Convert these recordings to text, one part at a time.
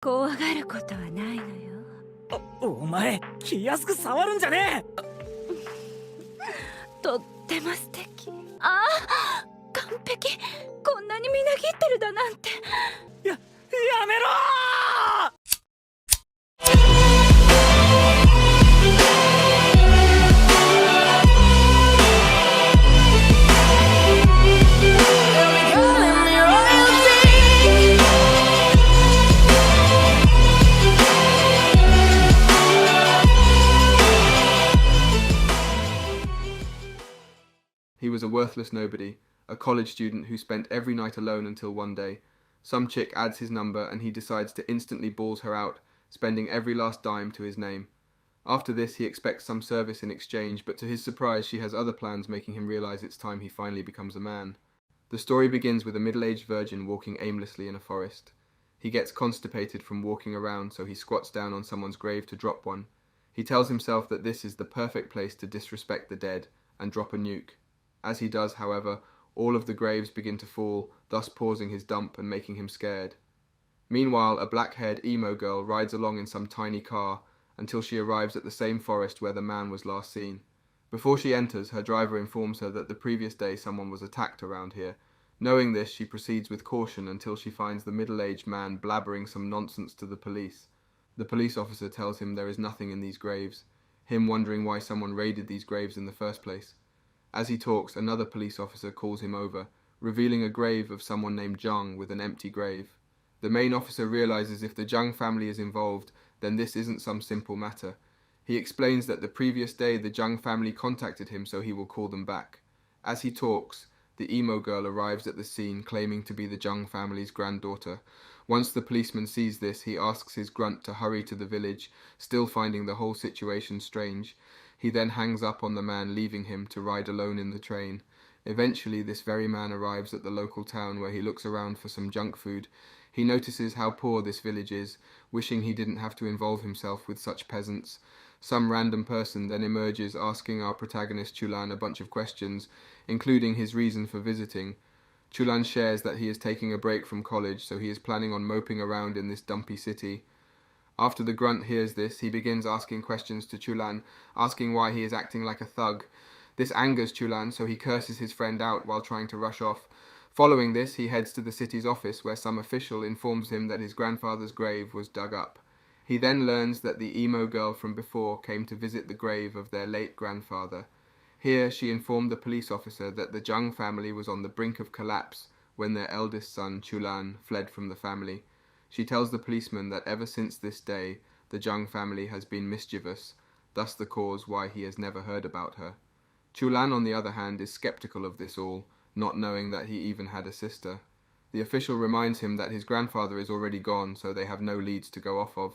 怖がることはないのよ。お前気安く触るんじゃねえ。とっても素敵。ああ、完璧。こんなにみなぎってるだなんて。やめろー。He was a worthless nobody, a college student who spent every night alone until one day. Some chick adds his number and he decides to instantly balls her out, spending every last dime to his name. After this he expects some service in exchange, but to his surprise she has other plans, making him realize it's time he finally becomes a man. The story begins with a middle-aged virgin walking aimlessly in a forest. He gets constipated from walking around, so he squats down on someone's grave to drop one. He tells himself that this is the perfect place to disrespect the dead and drop a nuke. As he does, however, all of the graves begin to fall, thus pausing his dump and making him scared. Meanwhile, a black-haired emo girl rides along in some tiny car until she arrives at the same forest where the man was last seen. Before she enters, her driver informs her that the previous day someone was attacked around here. Knowing this, she proceeds with caution until she finds the middle-aged man blabbering some nonsense to the police. The police officer tells him there is nothing in these graves, him wondering why someone raided these graves in the first place. As he talks, another police officer calls him over, revealing a grave of someone named Jung with an empty grave. The main officer realizes if the Jung family is involved, then this isn't some simple matter. He explains that the previous day the Jung family contacted him, so he will call them back. As he talks, the emo girl arrives at the scene claiming to be the Jung family's granddaughter. Once the policeman sees this, he asks his grunt to hurry to the village, still finding the whole situation strange. He then hangs up on the man, leaving him to ride alone in the train. Eventually, this very man arrives at the local town where he looks around for some junk food. He notices how poor this village is, wishing he didn't have to involve himself with such peasants. Some random person then emerges, asking our protagonist Chulan a bunch of questions, including his reason for visiting. Chulan shares that he is taking a break from college, so he is planning on moping around in this dumpy city. After the grunt hears this, he begins asking questions to Chulan, asking why he is acting like a thug. This angers Chulan, so he curses his friend out while trying to rush off. Following this, he heads to the city's office, where some official informs him that his grandfather's grave was dug up. He then learns that the emo girl from before came to visit the grave of their late grandfather. Here, she informed the police officer that the Jung family was on the brink of collapse when their eldest son, Chulan, fled from the family. She tells the policeman that ever since this day, the Jung family has been mischievous, thus the cause why he has never heard about her. Chulan, on the other hand, is skeptical of this all, not knowing that he even had a sister. The official reminds him that his grandfather is already gone, so they have no leads to go off of.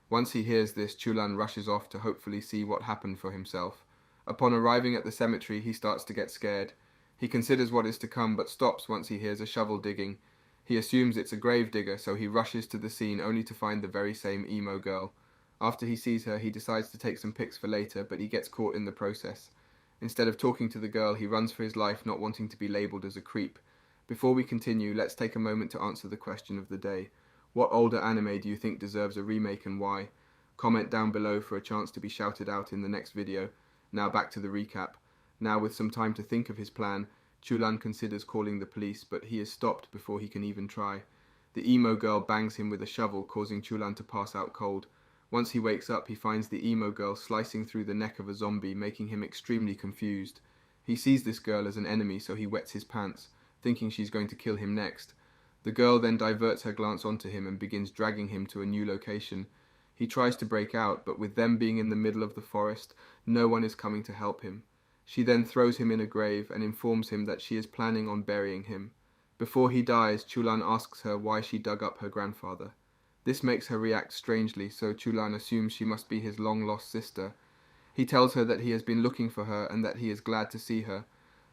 Once he hears this, Chulan rushes off to hopefully see what happened for himself. Upon arriving at the cemetery, he starts to get scared. He considers what is to come, but stops once he hears a shovel digging. He assumes it's a grave digger, so he rushes to the scene only to find the very same emo girl. After he sees her, he decides to take some pics for later, but he gets caught in the process. Instead of talking to the girl, he runs for his life, not wanting to be labelled as a creep. Before we continue, let's take a moment to answer the question of the day. What older anime do you think deserves a remake and why? Comment down below for a chance to be shouted out in the next video. Now back to the recap. Now with some time to think of his plan, Chulan considers calling the police, but he is stopped before he can even try. The emo girl bangs him with a shovel, causing Chulan to pass out cold. Once he wakes up, he finds the emo girl slicing through the neck of a zombie, making him extremely confused. He sees this girl as an enemy, so he wets his pants, thinking she's going to kill him next. The girl then diverts her glance onto him and begins dragging him to a new location. He tries to break out, but with them being in the middle of the forest, no one is coming to help him. She then throws him in a grave and informs him that she is planning on burying him. Before he dies, Chulan asks her why she dug up her grandfather. This makes her react strangely, so Chulan assumes she must be his long-lost sister. He tells her that he has been looking for her and that he is glad to see her.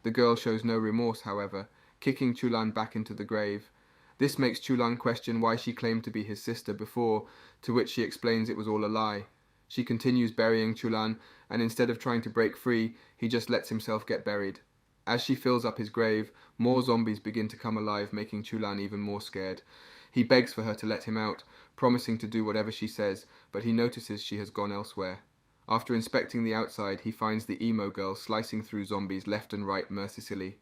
The girl shows no remorse, however, kicking Chulan back into the grave. This makes Chulan question why she claimed to be his sister before, to which she explains it was all a lie. She continues burying Chulan, and instead of trying to break free, he just lets himself get buried. As she fills up his grave, more zombies begin to come alive, making Chulan even more scared. He begs for her to let him out, promising to do whatever she says, but he notices she has gone elsewhere. After inspecting the outside, he finds the emo girl slicing through zombies left and right mercilessly.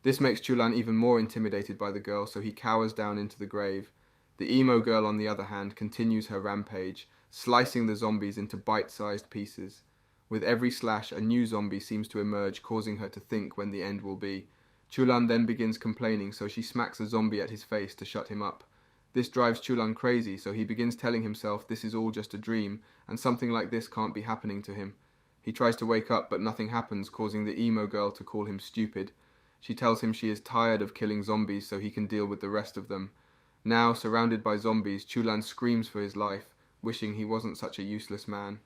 This makes Chulan even more intimidated by the girl, so he cowers down into the grave. The emo girl, on the other hand, continues her rampage, slicing the zombies into bite-sized pieces. With every slash, a new zombie seems to emerge, causing her to think when the end will be. Chulan then begins complaining, so she smacks a zombie at his face to shut him up. This drives Chulan crazy, so he begins telling himself this is all just a dream, and something like this can't be happening to him. He tries to wake up, but nothing happens, causing the emo girl to call him stupid. She tells him she is tired of killing zombies so he can deal with the rest of them. Now, surrounded by zombies, Chulan screams for his life, wishing he wasn't such a useless man.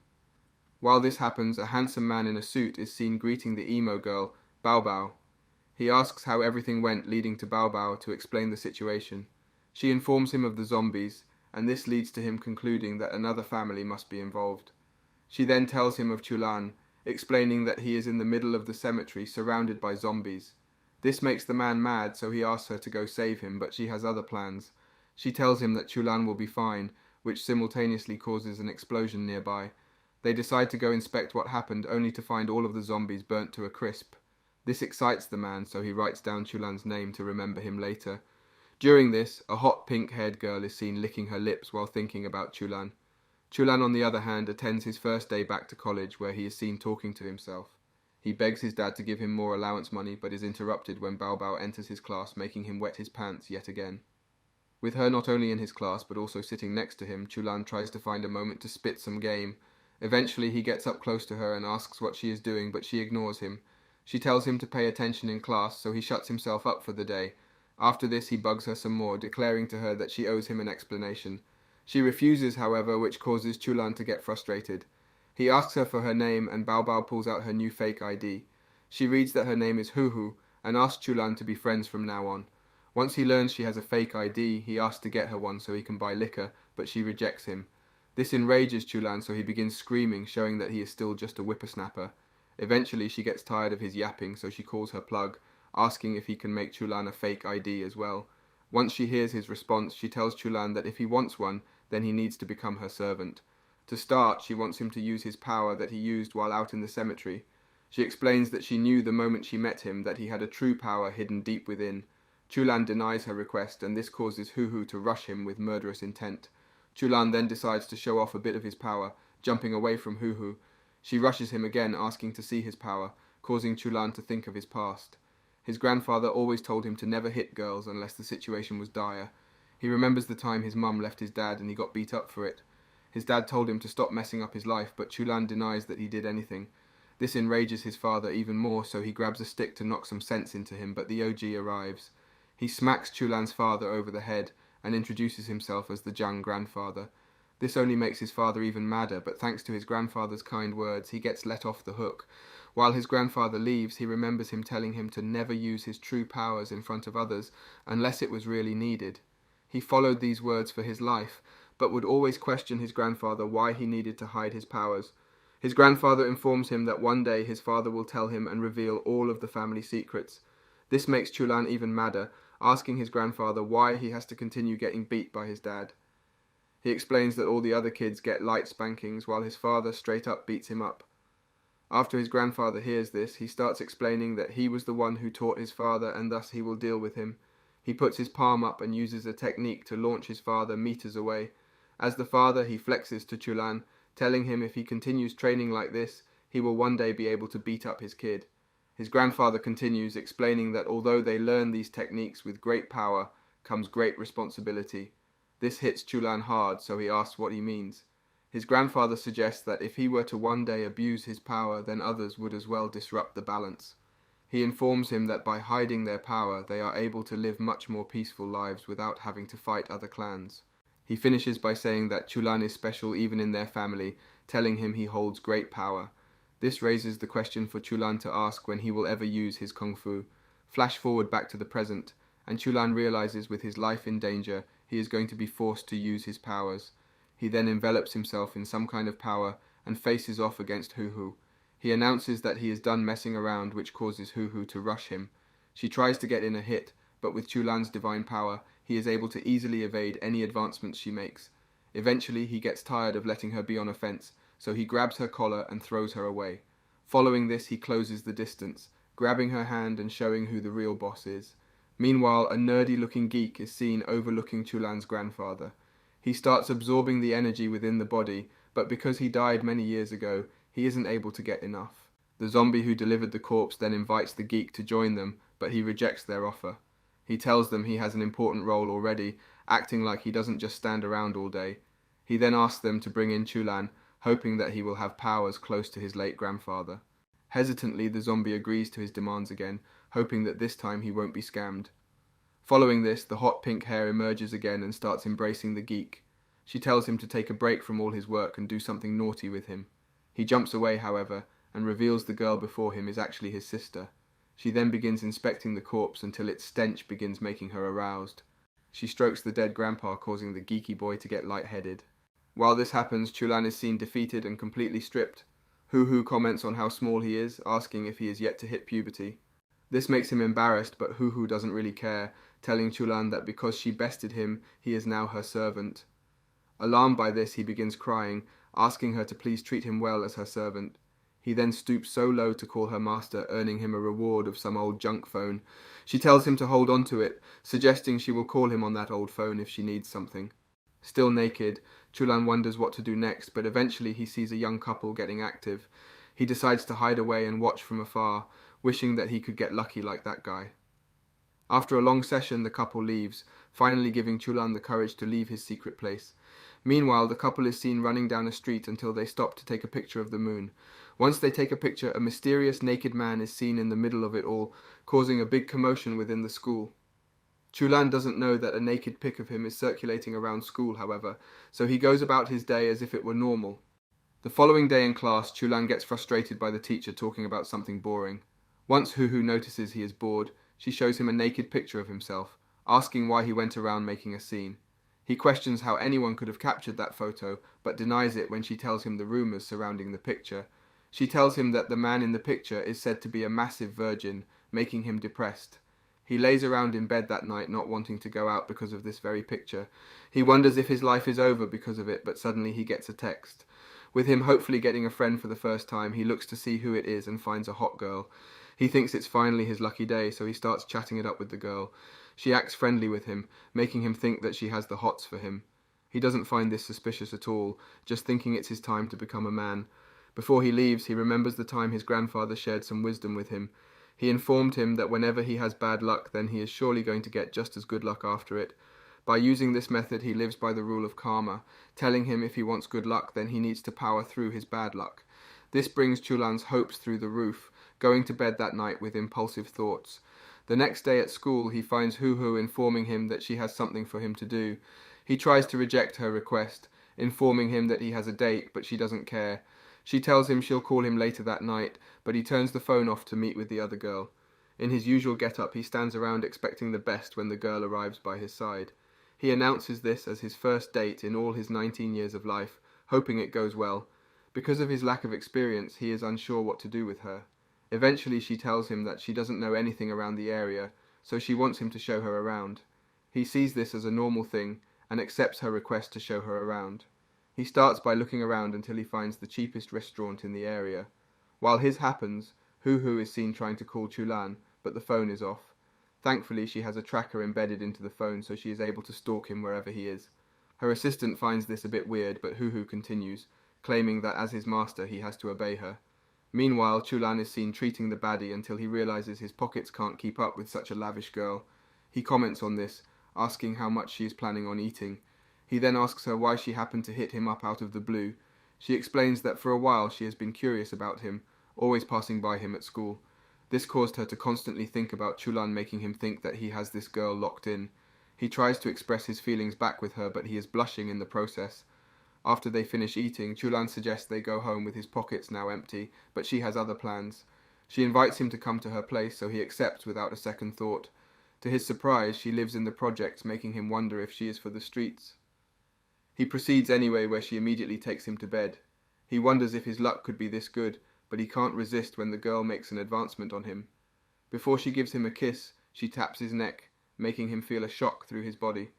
While this happens, a handsome man in a suit is seen greeting the emo girl, Bao Bao. He asks how everything went, leading to Bao Bao to explain the situation. She informs him of the zombies, and this leads to him concluding that another family must be involved. She then tells him of Chulan, explaining that he is in the middle of the cemetery surrounded by zombies. This makes the man mad, so he asks her to go save him, but she has other plans. She tells him that Chulan will be fine, which simultaneously causes an explosion nearby. They decide to go inspect what happened, only to find all of the zombies burnt to a crisp. This excites the man, so he writes down Chulan's name to remember him later. During this, a hot pink-haired girl is seen licking her lips while thinking about Chulan. Chulan, on the other hand, attends his first day back to college, where he is seen talking to himself. He begs his dad to give him more allowance money, but is interrupted when Bao Bao enters his class, making him wet his pants yet again. With her not only in his class, but also sitting next to him, Chulan tries to find a moment to spit some game. Eventually, he gets up close to her and asks what she is doing, but she ignores him. She tells him to pay attention in class, so he shuts himself up for the day. After this, he bugs her some more, declaring to her that she owes him an explanation. She refuses, however, which causes Chulan to get frustrated. He asks her for her name, and Bao Bao pulls out her new fake ID. She reads that her name is Huhu, and asks Chulan to be friends from now on. Once he learns she has a fake ID, he asks to get her one so he can buy liquor, but she rejects him. This enrages Chulan, so he begins screaming, showing that he is still just a whippersnapper. Eventually, she gets tired of his yapping, so she calls her plug, asking if he can make Chulan a fake ID as well. Once she hears his response, she tells Chulan that if he wants one, then he needs to become her servant. To start, she wants him to use his power that he used while out in the cemetery. She explains that she knew the moment she met him that he had a true power hidden deep within. Chulan denies her request, and this causes Huhu to rush him with murderous intent. Chulan then decides to show off a bit of his power, jumping away from Huhu. She rushes him again, asking to see his power, causing Chulan to think of his past. His grandfather always told him to never hit girls unless the situation was dire. He remembers the time his mum left his dad and he got beat up for it. His dad told him to stop messing up his life, but Chulan denies that he did anything. This enrages his father even more, so he grabs a stick to knock some sense into him, but the OG arrives. He smacks Chulan's father over the head and introduces himself as the Jiang grandfather. This only makes his father even madder, but thanks to his grandfather's kind words, he gets let off the hook. While his grandfather leaves, he remembers him telling him to never use his true powers in front of others unless it was really needed. He followed these words for his life, but would always question his grandfather why he needed to hide his powers. His grandfather informs him that one day his father will tell him and reveal all of the family secrets. This makes Chulan even madder, asking his grandfather why he has to continue getting beat by his dad. He explains that all the other kids get light spankings while his father straight up beats him up. After his grandfather hears this, he starts explaining that he was the one who taught his father and thus he will deal with him. He puts his palm up and uses a technique to launch his father meters away. As the father, he flexes to Chulan, telling him if he continues training like this, he will one day be able to beat up his kid. His grandfather continues, explaining that although they learn these techniques with great power, comes great responsibility. This hits Chulan hard, so he asks what he means. His grandfather suggests that if he were to one day abuse his power, then others would as well disrupt the balance. He informs him that by hiding their power, they are able to live much more peaceful lives without having to fight other clans. He finishes by saying that Chulan is special even in their family, telling him he holds great power. This raises the question for Chulan to ask when he will ever use his kung fu. Flash forward back to the present, and Chulan realizes with his life in danger, he is going to be forced to use his powers. He then envelops himself in some kind of power and faces off against Huhu. He announces that he is done messing around, which causes Huhu to rush him. She tries to get in a hit, but with Chulan's divine power, he is able to easily evade any advancements she makes. Eventually, he gets tired of letting her be on a fence, so he grabs her collar and throws her away. Following this, he closes the distance, grabbing her hand and showing who the real boss is. Meanwhile, a nerdy-looking geek is seen overlooking Chulan's grandfather. He starts absorbing the energy within the body, but because he died many years ago, he isn't able to get enough. The zombie who delivered the corpse then invites the geek to join them, but he rejects their offer. He tells them he has an important role already, acting like he doesn't just stand around all day. He then asks them to bring in Chulan, hoping that he will have powers close to his late grandfather. Hesitantly, the zombie agrees to his demands again, hoping that this time he won't be scammed. Following this, the hot pink hair emerges again and starts embracing the geek. She tells him to take a break from all his work and do something naughty with him. He jumps away, however, and reveals the girl before him is actually his sister. She then begins inspecting the corpse until its stench begins making her aroused. She strokes the dead grandpa, causing the geeky boy to get lightheaded. While this happens, Chulan is seen defeated and completely stripped. Hoo comments on how small he is, asking if he is yet to hit puberty. This makes him embarrassed, but Hoo doesn't really care, telling Chulan that because she bested him, he is now her servant. Alarmed by this, he begins crying, asking her to please treat him well as her servant. He then stoops so low to call her master, earning him a reward of some old junk phone. She tells him to hold on to it, suggesting she will call him on that old phone if she needs something. Still naked, Chulan wonders what to do next, but eventually he sees a young couple getting active. He decides to hide away and watch from afar, wishing that he could get lucky like that guy. After a long session, the couple leaves, finally giving Chulan the courage to leave his secret place. Meanwhile, the couple is seen running down a street until they stop to take a picture of the moon. Once they take a picture, a mysterious naked man is seen in the middle of it all, causing a big commotion within the school. Chulan doesn't know that a naked pic of him is circulating around school, however, so he goes about his day as if it were normal. The following day in class, Chulan gets frustrated by the teacher talking about something boring. Once Hoo notices he is bored, she shows him a naked picture of himself, asking why he went around making a scene. He questions how anyone could have captured that photo, but denies it when she tells him the rumours surrounding the picture. She tells him that the man in the picture is said to be a massive virgin, making him depressed. He lays around in bed that night, not wanting to go out because of this very picture. He wonders if his life is over because of it, but suddenly he gets a text. With him hopefully getting a friend for the first time, he looks to see who it is and finds a hot girl. He thinks it's finally his lucky day, so he starts chatting it up with the girl. She acts friendly with him, making him think that she has the hots for him. He doesn't find this suspicious at all, just thinking it's his time to become a man. Before he leaves, he remembers the time his grandfather shared some wisdom with him. He informed him that whenever he has bad luck, then he is surely going to get just as good luck after it. By using this method, he lives by the rule of karma, telling him if he wants good luck, then he needs to power through his bad luck. This brings Chulan's hopes through the roof, going to bed that night with impulsive thoughts. The next day at school, he finds Hoo informing him that she has something for him to do. He tries to reject her request, informing him that he has a date, but she doesn't care. She tells him she'll call him later that night, but he turns the phone off to meet with the other girl. In his usual get-up, he stands around expecting the best when the girl arrives by his side. He announces this as his first date in all his 19 years of life, hoping it goes well. Because of his lack of experience, he is unsure what to do with her. Eventually, she tells him that she doesn't know anything around the area, so she wants him to show her around. He sees this as a normal thing and accepts her request to show her around. He starts by looking around until he finds the cheapest restaurant in the area. While his happens, Hoo is seen trying to call Chulan, but the phone is off. Thankfully, she has a tracker embedded into the phone, so she is able to stalk him wherever he is. Her assistant finds this a bit weird, but Hoo continues, claiming that as his master he has to obey her. Meanwhile, Chulan is seen treating the baddie until he realizes his pockets can't keep up with such a lavish girl. He comments on this, asking how much she is planning on eating. He then asks her why she happened to hit him up out of the blue. She explains that for a while she has been curious about him, always passing by him at school. This caused her to constantly think about Chulan making him think that he has this girl locked in. He tries to express his feelings back with her, but he is blushing in the process. After they finish eating, Chulan suggests they go home with his pockets now empty, but she has other plans. She invites him to come to her place, so he accepts without a second thought. To his surprise, she lives in the projects, making him wonder if she is for the streets. He proceeds anyway, where she immediately takes him to bed. He wonders if his luck could be this good, but he can't resist when the girl makes an advancement on him. Before she gives him a kiss, she taps his neck, making him feel a shock through his body.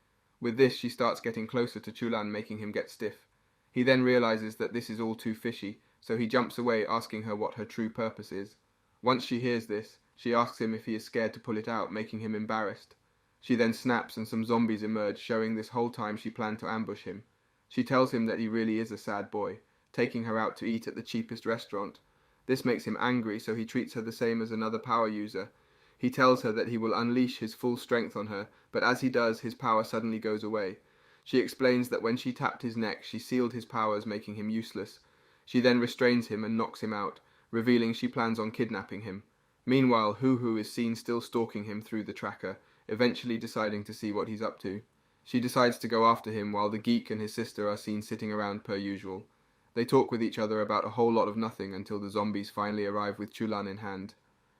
With this, she starts getting closer to Chulan, making him get stiff. He then realizes that this is all too fishy, so he jumps away, asking her what her true purpose is. Once she hears this, she asks him if he is scared to pull it out, making him embarrassed. She then snaps and some zombies emerge, showing this whole time she planned to ambush him. She tells him that he really is a sad boy, taking her out to eat at the cheapest restaurant. This makes him angry, so he treats her the same as another power user. He tells her that he will unleash his full strength on her, but as he does, his power suddenly goes away. She explains that when she tapped his neck, she sealed his powers, making him useless. She then restrains him and knocks him out, revealing she plans on kidnapping him. Meanwhile, Hoo is seen still stalking him through the tracker, eventually deciding to see what he's up to. She decides to go after him while the geek and his sister are seen sitting around per usual. They talk with each other about a whole lot of nothing until the zombies finally arrive with Chulan in hand.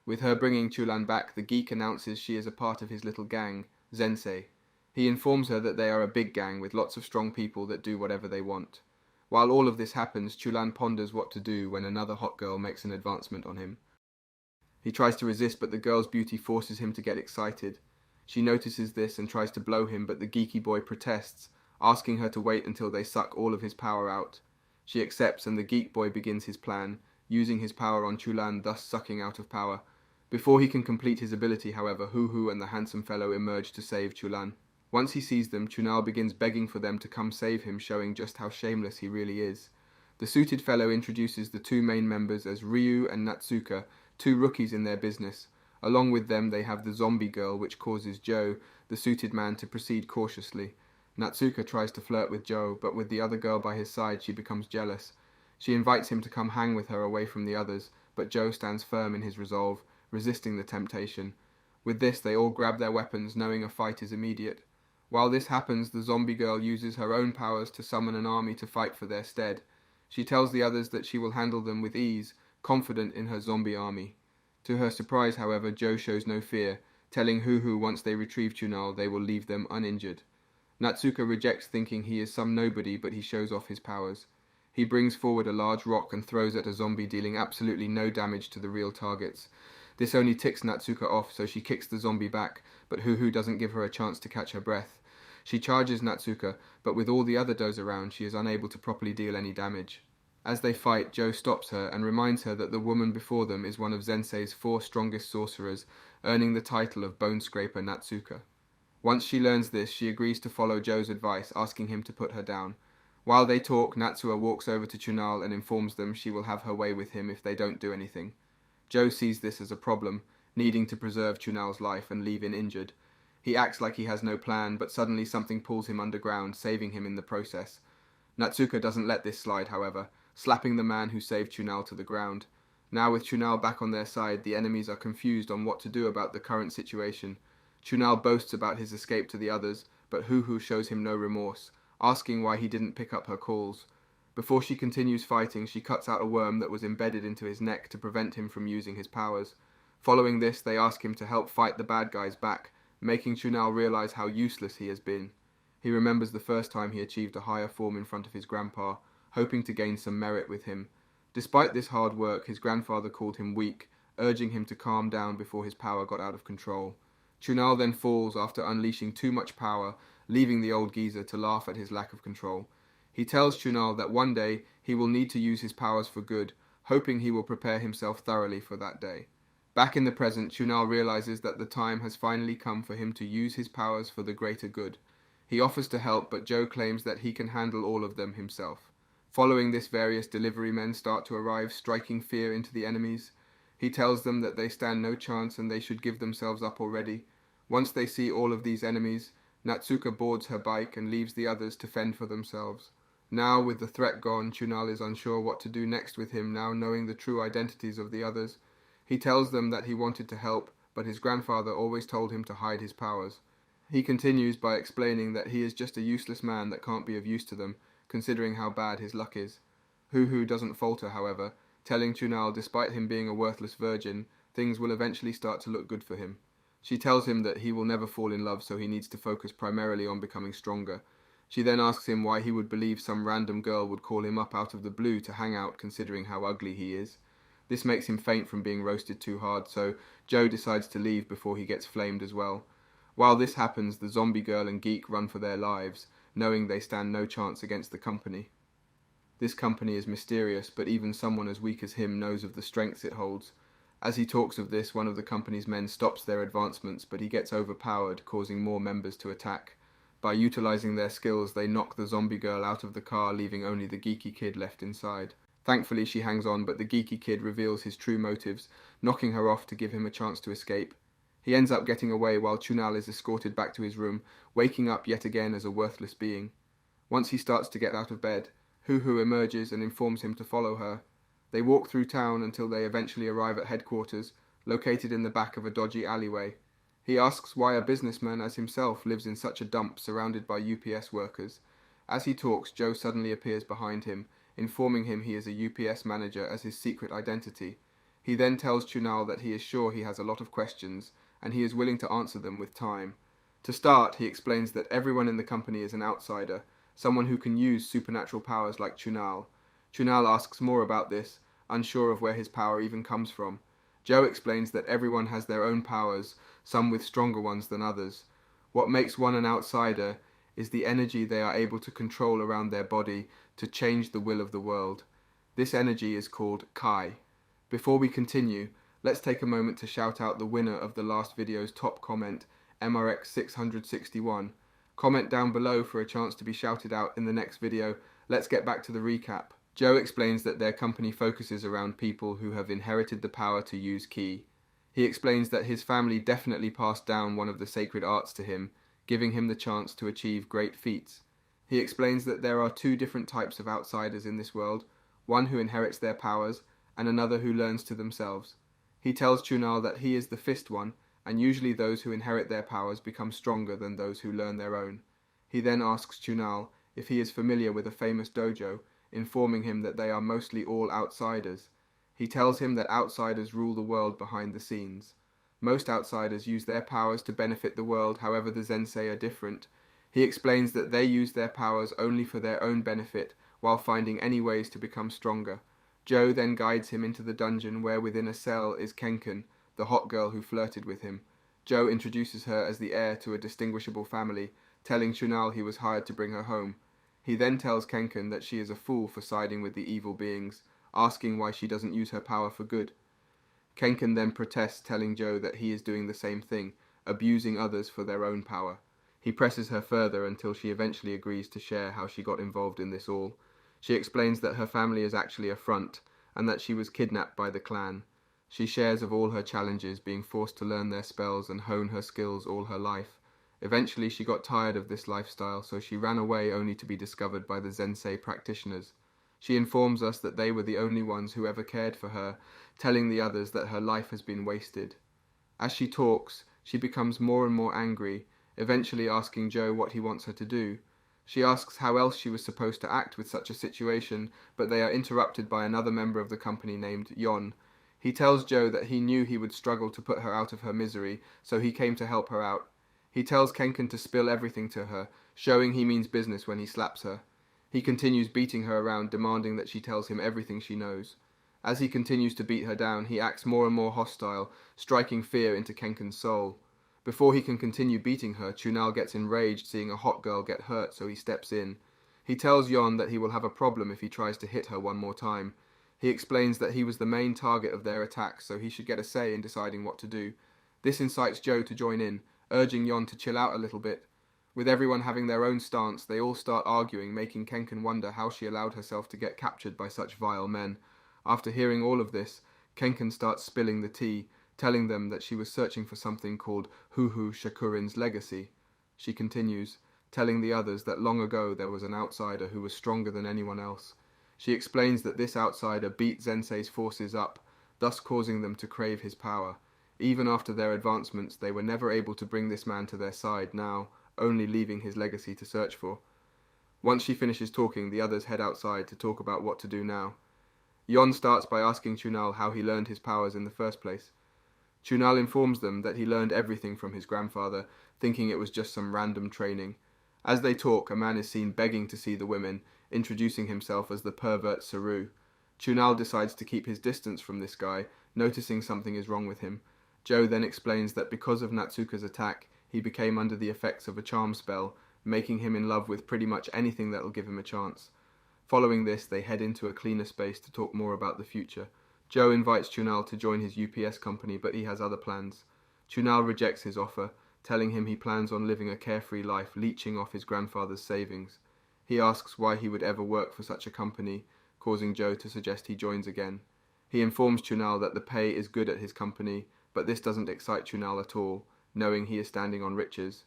With her bringing Chulan back, the geek announces she is a part of his little gang, Zensei. He informs her that they are a big gang with lots of strong people that do whatever they want. While all of this happens, Chulan ponders what to do when another hot girl makes an advancement on him. He tries to resist, but the girl's beauty forces him to get excited. She notices this and tries to blow him, but the geeky boy protests, asking her to wait until they suck all of his power out. She accepts, and the geek boy begins his plan, using his power on Chulan, thus sucking out of power. Before he can complete his ability, however, Hoo and the handsome fellow emerge to save Chulan. Once he sees them, Chunal begins begging for them to come save him, showing just how shameless he really is. The suited fellow introduces the two main members as Ryu and Natsuka, two rookies in their business. Along with them they have the zombie girl, which causes Joe, the suited man, to proceed cautiously. Natsuka tries to flirt with Joe, but with the other girl by his side she becomes jealous. She invites him to come hang with her away from the others, but Joe stands firm in his resolve, resisting the temptation. With this they all grab their weapons, knowing a fight is immediate. While this happens, the zombie girl uses her own powers to summon an army to fight for their stead. She tells the others that she will handle them with ease, confident in her zombie army. To her surprise, however, Joe shows no fear, telling Hoo once they retrieve Chunal they will leave them uninjured. Natsuka rejects, thinking he is some nobody, but he shows off his powers. He brings forward a large rock and throws at a zombie, dealing absolutely no damage to the real targets. This only ticks Natsuka off, so she kicks the zombie back, but Hoo doesn't give her a chance to catch her breath. She charges Natsuka, but with all the other does around, she is unable to properly deal any damage. As they fight, Joe stops her and reminds her that the woman before them is one of Zensei's 4 strongest sorcerers, earning the title of Bone Scraper Natsuka. Once she learns this, she agrees to follow Joe's advice, asking him to put her down. While they talk, Natsuka walks over to Chunal and informs them she will have her way with him if they don't do anything. Joe sees this as a problem, needing to preserve Chunal's life and leave him injured. He acts like he has no plan, but suddenly something pulls him underground, saving him in the process. Natsuka doesn't let this slide, however, slapping the man who saved Chunal to the ground. Now with Chunal back on their side, the enemies are confused on what to do about the current situation. Chunal boasts about his escape to the others, but Hoo shows him no remorse, asking why he didn't pick up her calls. Before she continues fighting, she cuts out a worm that was embedded into his neck to prevent him from using his powers. Following this, they ask him to help fight the bad guys back, making Chunal realize how useless he has been. He remembers the first time he achieved a higher form in front of his grandpa, hoping to gain some merit with him. Despite this hard work, his grandfather called him weak, urging him to calm down before his power got out of control. Chunal then falls after unleashing too much power, leaving the old geezer to laugh at his lack of control. He tells Chunal that one day he will need to use his powers for good, hoping he will prepare himself thoroughly for that day. Back in the present, Chunal realizes that the time has finally come for him to use his powers for the greater good. He offers to help, but Joe claims that he can handle all of them himself. Following this, various delivery men start to arrive, striking fear into the enemies. He tells them that they stand no chance and they should give themselves up already. Once they see all of these enemies, Natsuka boards her bike and leaves the others to fend for themselves. Now, with the threat gone, Chunal is unsure what to do next with him, now knowing the true identities of the others. He tells them that he wanted to help, but his grandfather always told him to hide his powers. He continues by explaining that he is just a useless man that can't be of use to them, considering how bad his luck is. Hoo doesn't falter, however, telling Chunal despite him being a worthless virgin, things will eventually start to look good for him. She tells him that he will never fall in love, so he needs to focus primarily on becoming stronger. She then asks him why he would believe some random girl would call him up out of the blue to hang out, considering how ugly he is. This makes him faint from being roasted too hard, so Joe decides to leave before he gets flamed as well. While this happens, the zombie girl and geek run for their lives, knowing they stand no chance against the company. This company is mysterious, but even someone as weak as him knows of the strengths it holds. As he talks of this, one of the company's men stops their advancements, but he gets overpowered, causing more members to attack. By utilizing their skills, they knock the zombie girl out of the car, leaving only the geeky kid left inside. Thankfully, she hangs on, but the geeky kid reveals his true motives, knocking her off to give him a chance to escape. He ends up getting away while Chunal is escorted back to his room, waking up yet again as a worthless being. Once he starts to get out of bed, Hoo emerges and informs him to follow her. They walk through town until they eventually arrive at headquarters, located in the back of a dodgy alleyway. He asks why a businessman as himself lives in such a dump surrounded by UPS workers. As he talks, Joe suddenly appears behind him, informing him he is a UPS manager as his secret identity. He then tells Chunal that he is sure he has a lot of questions, and he is willing to answer them with time. To start, he explains that everyone in the company is an outsider, someone who can use supernatural powers like Chunal. Chunal asks more about this, unsure of where his power even comes from. Joe explains that everyone has their own powers, some with stronger ones than others. What makes one an outsider is the energy they are able to control around their body to change the will of the world. This energy is called Kai. Before we continue, let's take a moment to shout out the winner of the last video's top comment, MRX661. Comment down below for a chance to be shouted out in the next video. Let's get back to the recap. Joe explains that their company focuses around people who have inherited the power to use ki. He explains that his family definitely passed down one of the sacred arts to him, giving him the chance to achieve great feats. He explains that there are two different types of outsiders in this world, one who inherits their powers, and another who learns to themselves. He tells Chunal that he is the fifth one, and usually those who inherit their powers become stronger than those who learn their own. He then asks Chunal if he is familiar with a famous dojo, informing him that they are mostly all outsiders. He tells him that outsiders rule the world behind the scenes. Most outsiders use their powers to benefit the world, however the Zensei are different. He explains that they use their powers only for their own benefit, while finding any ways to become stronger. Joe then guides him into the dungeon where within a cell is Kenken, the hot girl who flirted with him. Joe introduces her as the heir to a distinguishable family, telling Chunal he was hired to bring her home. He then tells Kenken that she is a fool for siding with the evil beings, asking why she doesn't use her power for good. Kenken then protests, telling Joe that he is doing the same thing, abusing others for their own power. He presses her further until she eventually agrees to share how she got involved in this all. She explains that her family is actually a front, and that she was kidnapped by the clan. She shares of all her challenges, being forced to learn their spells and hone her skills all her life. Eventually she got tired of this lifestyle, so she ran away only to be discovered by the Zensei practitioners. She informs us that they were the only ones who ever cared for her, telling the others that her life has been wasted. As she talks, she becomes more and more angry, eventually asking Joe what he wants her to do. She asks how else she was supposed to act with such a situation, but they are interrupted by another member of the company named Yon. He tells Joe that he knew he would struggle to put her out of her misery, so he came to help her out. He tells Kenken to spill everything to her, showing he means business when he slaps her. He continues beating her around, demanding that she tells him everything she knows. As he continues to beat her down, he acts more and more hostile, striking fear into Kenken's soul. Before he can continue beating her, Chunal gets enraged seeing a hot girl get hurt, so he steps in. He tells Yon that he will have a problem if he tries to hit her one more time. He explains that he was the main target of their attacks, so he should get a say in deciding what to do. This incites Joe to join in, urging Yon to chill out a little bit. With everyone having their own stance, they all start arguing, making Kenken wonder how she allowed herself to get captured by such vile men. After hearing all of this, Kenken starts spilling the tea, telling them that she was searching for something called Hoo Shakurin's legacy. She continues, telling the others that long ago there was an outsider who was stronger than anyone else. She explains that this outsider beat Zensei's forces up, thus causing them to crave his power. Even after their advancements, they were never able to bring this man to their side now, only leaving his legacy to search for. Once she finishes talking, the others head outside to talk about what to do now. Yon starts by asking Chunal how he learned his powers in the first place. Chunal informs them that he learned everything from his grandfather, thinking it was just some random training. As they talk, a man is seen begging to see the women, introducing himself as the pervert Saru. Chunal decides to keep his distance from this guy, noticing something is wrong with him. Joe then explains that because of Natsuka's attack, he became under the effects of a charm spell, making him in love with pretty much anything that'll give him a chance. Following this, they head into a cleaner space to talk more about the future. Joe invites Chunal to join his UPS company, but he has other plans. Chunal rejects his offer, telling him he plans on living a carefree life, leeching off his grandfather's savings. He asks why he would ever work for such a company, causing Joe to suggest he joins again. He informs Chunal that the pay is good at his company, but this doesn't excite Chunal at all, knowing he is standing on riches.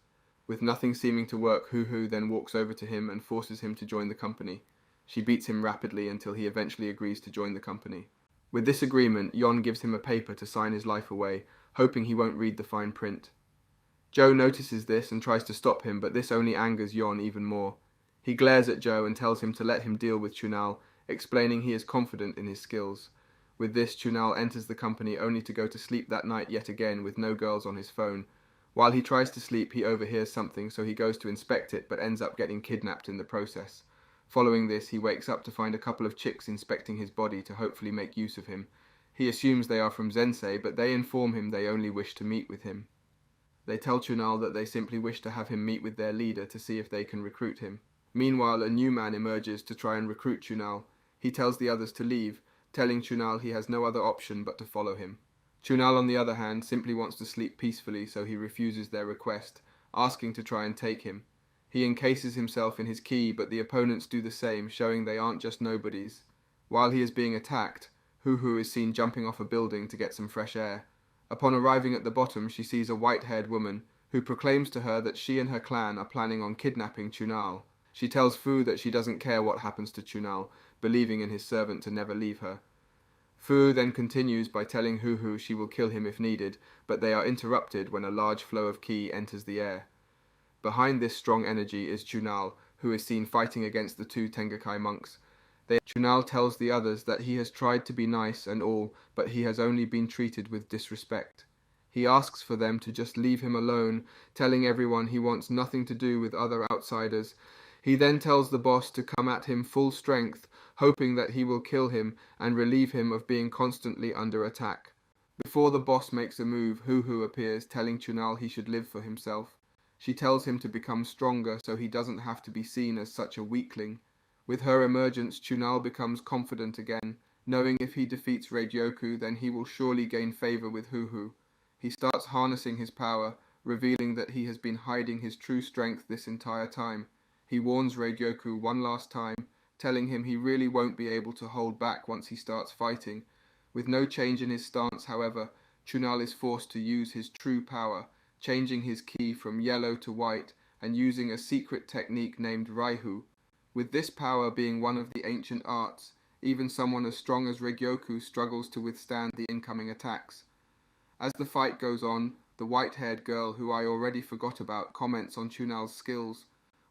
With nothing seeming to work, Hoo then walks over to him and forces him to join the company. She beats him rapidly until he eventually agrees to join the company. With this agreement, Yon gives him a paper to sign his life away, hoping he won't read the fine print. Joe notices this and tries to stop him, but this only angers Yon even more. He glares at Joe and tells him to let him deal with Chunal, explaining he is confident in his skills. With this, Chunal enters the company only to go to sleep that night yet again with no girls on his phone. While he tries to sleep, he overhears something, so he goes to inspect it but ends up getting kidnapped in the process. Following this, he wakes up to find a couple of chicks inspecting his body to hopefully make use of him. He assumes they are from Zensei, but they inform him they only wish to meet with him. They tell Chunal that they simply wish to have him meet with their leader to see if they can recruit him. Meanwhile, a new man emerges to try and recruit Chunal. He tells the others to leave, telling Chunal he has no other option but to follow him. Chunal, on the other hand, simply wants to sleep peacefully, so he refuses their request, asking to try and take him. He encases himself in his ki, but the opponents do the same, showing they aren't just nobodies. While he is being attacked, Hoo is seen jumping off a building to get some fresh air. Upon arriving at the bottom, she sees a white-haired woman, who proclaims to her that she and her clan are planning on kidnapping Chunal. She tells Fu that she doesn't care what happens to Chunal, believing in his servant to never leave her. Fu then continues by telling Hoo she will kill him if needed, but they are interrupted when a large flow of ki enters the air. Behind this strong energy is Chunal, who is seen fighting against the two Tengakai monks. Chunal tells the others that he has tried to be nice and all, but he has only been treated with disrespect. He asks for them to just leave him alone, telling everyone he wants nothing to do with other outsiders. He then tells the boss to come at him full strength, hoping that he will kill him and relieve him of being constantly under attack. Before the boss makes a move, Hoo appears, telling Chunal he should live for himself. She tells him to become stronger so he doesn't have to be seen as such a weakling. With her emergence, Chunal becomes confident again, knowing if he defeats Reidyoku, then he will surely gain favor with Hoo. He starts harnessing his power, revealing that he has been hiding his true strength this entire time. He warns Reidyoku one last time, telling him he really won't be able to hold back once he starts fighting. With no change in his stance, however, Chunal is forced to use his true power, changing his ki from yellow to white and using a secret technique named Raihu. With this power being one of the ancient arts, even someone as strong as Reidyoku struggles to withstand the incoming attacks. As the fight goes on, the white-haired girl who I already forgot about comments on Chunal's skills.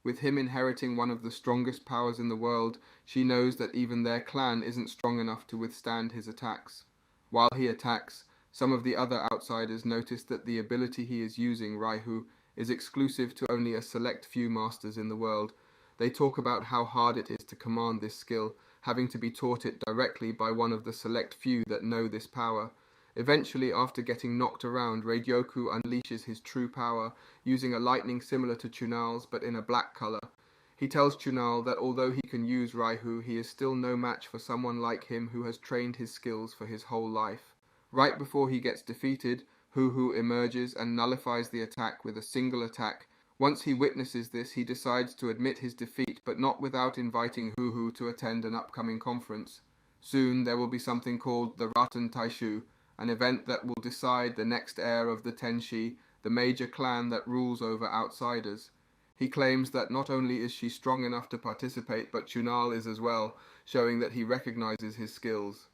With him inheriting one of the strongest powers in the world, she knows that even their clan isn't strong enough to withstand his attacks. While he attacks, some of the other outsiders notice that the ability he is using, Raihu, is exclusive to only a select few masters in the world. They talk about how hard it is to command this skill, having to be taught it directly by one of the select few that know this power. Eventually, after getting knocked around, Reidyoku unleashes his true power, using a lightning similar to Chunal's but in a black color. He tells Chunal that although he can use Raihu, he is still no match for someone like him who has trained his skills for his whole life. Right before he gets defeated, Hoo emerges and nullifies the attack with a single attack. Once he witnesses this, he decides to admit his defeat, but not without inviting Hoo to attend an upcoming conference. Soon there will be something called the Raten Taishu, an event that will decide the next heir of the Tenshi, the major clan that rules over outsiders. He claims that not only is she strong enough to participate, but Chunal is as well, showing that he recognizes his skills.